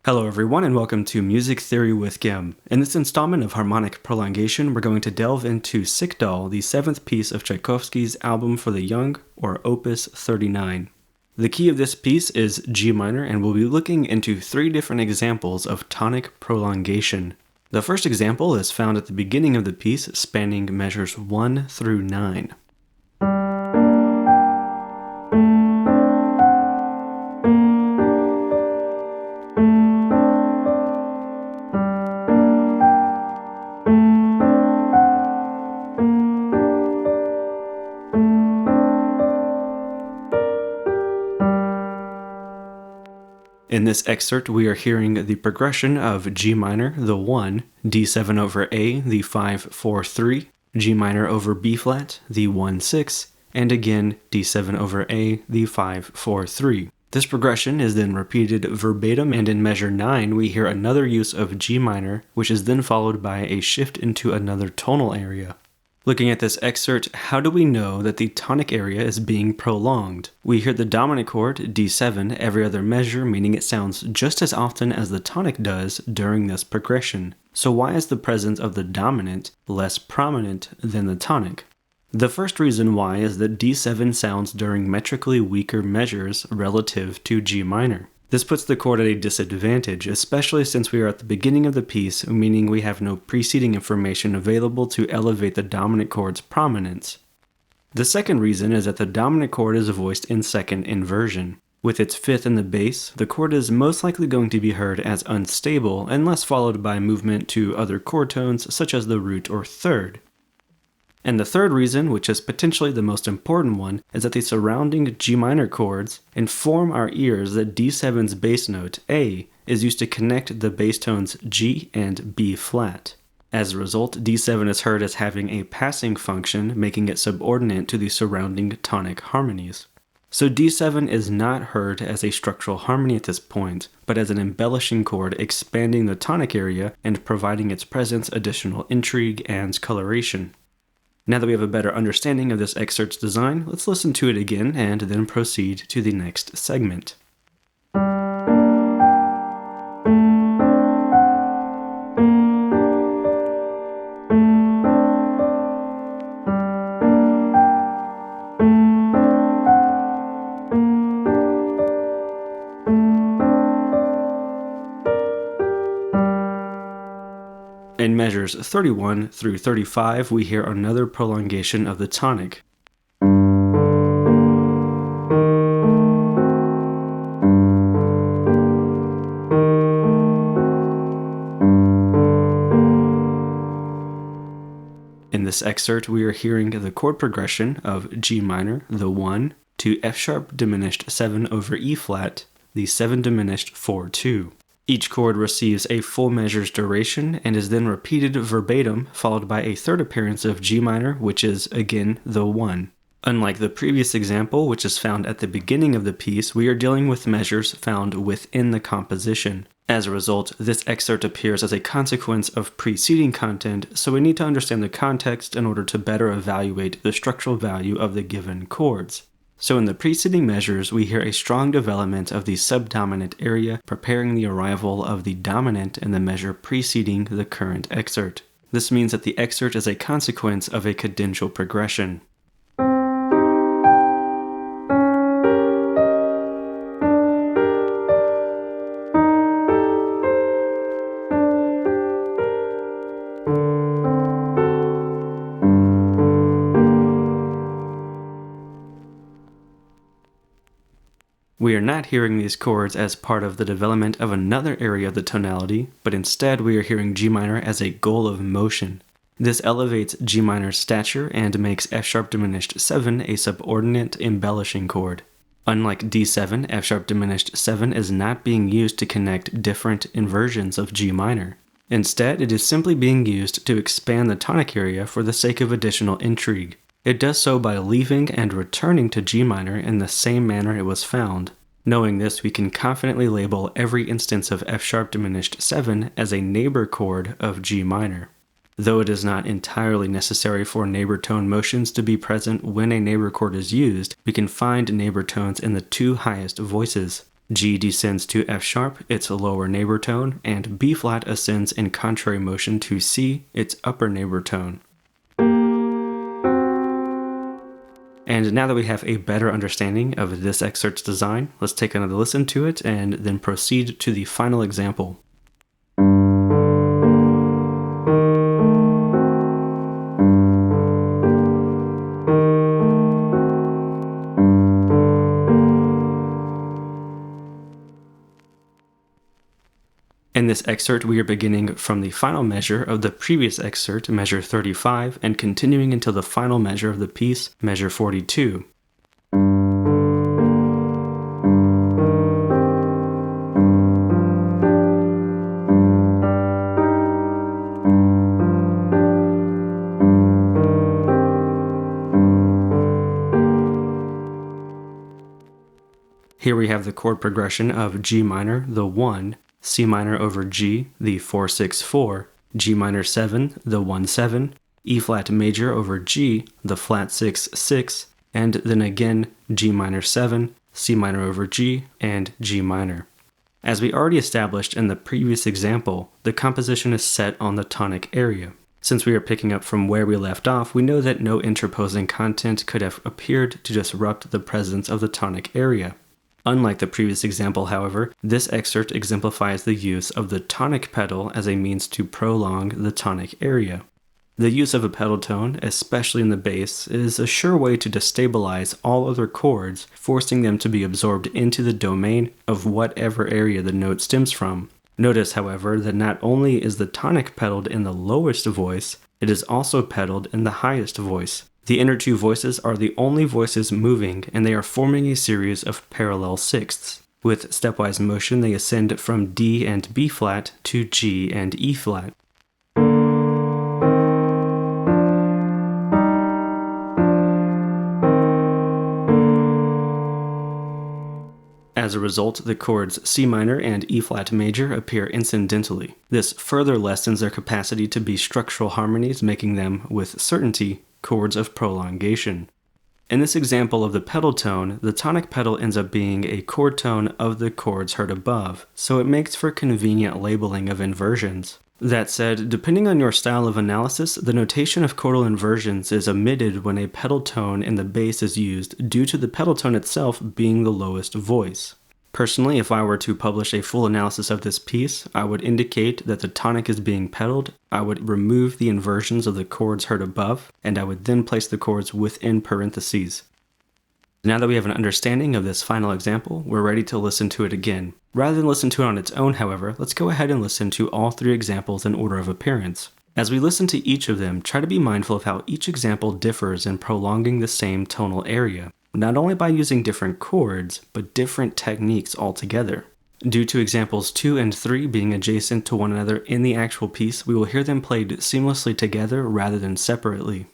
Hello everyone and welcome to Music Theory with GUIM. In this installment of Harmonic Prolongation, we're going to delve into Sikdal, the seventh piece of Tchaikovsky's Album for the Young, or Opus 39. The key of this piece is G minor, and we'll be looking into three different examples of tonic prolongation. The first example is found at the beginning of the piece, spanning measures 1 through 9. In this excerpt, we are hearing the progression of G minor, the 1, D7 over A, the 5-4-3, G minor over B flat, the 1-6, and again D7 over A, the 5-4-3. This progression is then repeated verbatim, and in measure 9 we hear another use of G minor, which is then followed by a shift into another tonal area. Looking at this excerpt, how do we know that the tonic area is being prolonged? We hear the dominant chord, D7, every other measure, meaning it sounds just as often as the tonic does during this progression. So why is the presence of the dominant less prominent than the tonic? The first reason why is that D7 sounds during metrically weaker measures relative to G minor. This puts the chord at a disadvantage, especially since we are at the beginning of the piece, meaning we have no preceding information available to elevate the dominant chord's prominence. The second reason is that the dominant chord is voiced in second inversion. With its fifth in the bass, the chord is most likely going to be heard as unstable unless followed by movement to other chord tones such as the root or third. And the third reason, which is potentially the most important one, is that the surrounding G minor chords inform our ears that D7's bass note, A, is used to connect the bass tones G and B flat. As a result, D7 is heard as having a passing function, making it subordinate to the surrounding tonic harmonies. So D7 is not heard as a structural harmony at this point, but as an embellishing chord expanding the tonic area and providing its presence additional intrigue and coloration. Now that we have a better understanding of this excerpt's design, let's listen to it again and then proceed to the next segment. In measures 31 through 35, we hear another prolongation of the tonic. In this excerpt, we are hearing the chord progression of G minor, the 1, to F sharp diminished 7 over E flat, the 7 diminished 4-2. Each chord receives a full measure's duration and is then repeated verbatim, followed by a third appearance of G minor, which is, again, the 1. Unlike the previous example, which is found at the beginning of the piece, we are dealing with measures found within the composition. As a result, this excerpt appears as a consequence of preceding content, so we need to understand the context in order to better evaluate the structural value of the given chords. So in the preceding measures, we hear a strong development of the subdominant area, preparing the arrival of the dominant in the measure preceding the current excerpt. This means that the excerpt is a consequence of a cadential progression. We are not hearing these chords as part of the development of another area of the tonality, but instead we are hearing G minor as a goal of motion. This elevates G minor's stature and makes F sharp diminished 7 a subordinate embellishing chord. Unlike D7, F sharp diminished 7 is not being used to connect different inversions of G minor. Instead, it is simply being used to expand the tonic area for the sake of additional intrigue. It does so by leaving and returning to G minor in the same manner it was found. Knowing this, we can confidently label every instance of F sharp diminished 7 as a neighbor chord of G minor. Though it is not entirely necessary for neighbor tone motions to be present when a neighbor chord is used, we can find neighbor tones in the two highest voices. G descends to F sharp, its lower neighbor tone, and B flat ascends in contrary motion to C, its upper neighbor tone. And now that we have a better understanding of this excerpt's design, let's take another listen to it and then proceed to the final example. In this excerpt, we are beginning from the final measure of the previous excerpt, measure 35, and continuing until the final measure of the piece, measure 42. Here we have the chord progression of G minor, the 1, C minor over G, the 4-6-4, G minor 7, the 1-7, E flat major over G, the flat 6-6, and then again G minor 7, C minor over G, and G minor. As we already established in the previous example, the composition is set on the tonic area. Since we are picking up from where we left off, we know that no interposing content could have appeared to disrupt the presence of the tonic area. Unlike the previous example, however, this excerpt exemplifies the use of the tonic pedal as a means to prolong the tonic area. The use of a pedal tone, especially in the bass, is a sure way to destabilize all other chords, forcing them to be absorbed into the domain of whatever area the note stems from. Notice, however, that not only is the tonic pedaled in the lowest voice, it is also pedaled in the highest voice. The inner two voices are the only voices moving, and they are forming a series of parallel sixths. With stepwise motion, they ascend from D and B flat to G and E flat. As a result, the chords C minor and E flat major appear incidentally. This further lessens their capacity to be structural harmonies, making them, with certainty, chords of prolongation. In this example of the pedal tone, the tonic pedal ends up being a chord tone of the chords heard above, so it makes for convenient labeling of inversions. That said, depending on your style of analysis, the notation of chordal inversions is omitted when a pedal tone in the bass is used due to the pedal tone itself being the lowest voice. Personally, if I were to publish a full analysis of this piece, I would indicate that the tonic is being pedaled, I would remove the inversions of the chords heard above, and I would then place the chords within parentheses. Now that we have an understanding of this final example, we're ready to listen to it again. Rather than listen to it on its own, however, let's go ahead and listen to all three examples in order of appearance. As we listen to each of them, try to be mindful of how each example differs in prolonging the same tonal area, not only by using different chords, but different techniques altogether. Due to examples 2 and 3 being adjacent to one another in the actual piece, we will hear them played seamlessly together rather than separately.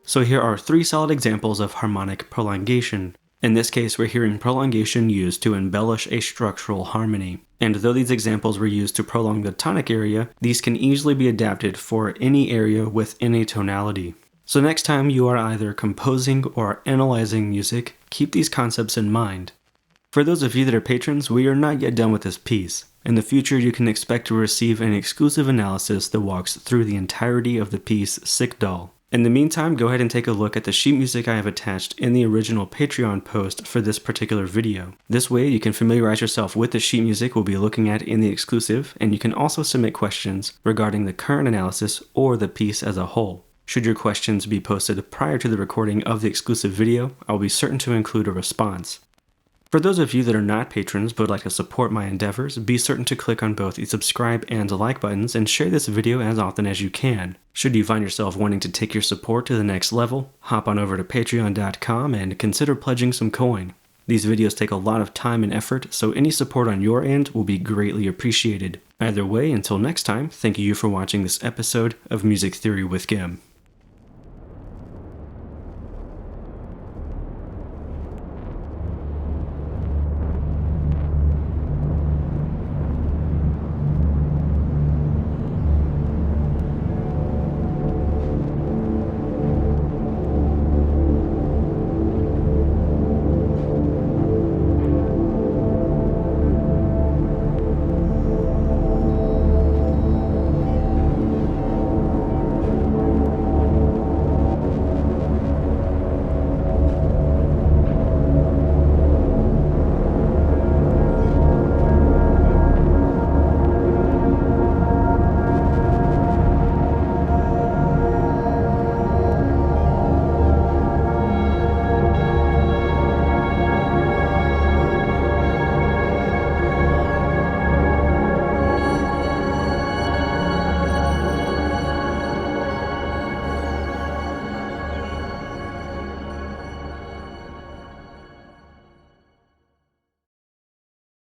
So here are 3 solid examples of harmonic prolongation. In this case, we're hearing prolongation used to embellish a structural harmony. And though these examples were used to prolong the tonic area, these can easily be adapted for any area with any tonality. So next time you are either composing or analyzing music, keep these concepts in mind. For those of you that are patrons, we are not yet done with this piece. In the future, you can expect to receive an exclusive analysis that walks through the entirety of the piece Sick Doll. In the meantime, go ahead and take a look at the sheet music I have attached in the original Patreon post for this particular video. This way, you can familiarize yourself with the sheet music we'll be looking at in the exclusive, and you can also submit questions regarding the current analysis or the piece as a whole. Should your questions be posted prior to the recording of the exclusive video, I'll be certain to include a response. For those of you that are not patrons but would like to support my endeavors, be certain to click on both the subscribe and like buttons and share this video as often as you can. Should you find yourself wanting to take your support to the next level, hop on over to patreon.com and consider pledging some coin. These videos take a lot of time and effort, so any support on your end will be greatly appreciated. Either way, until next time, thank you for watching this episode of Music Theory with GUIM.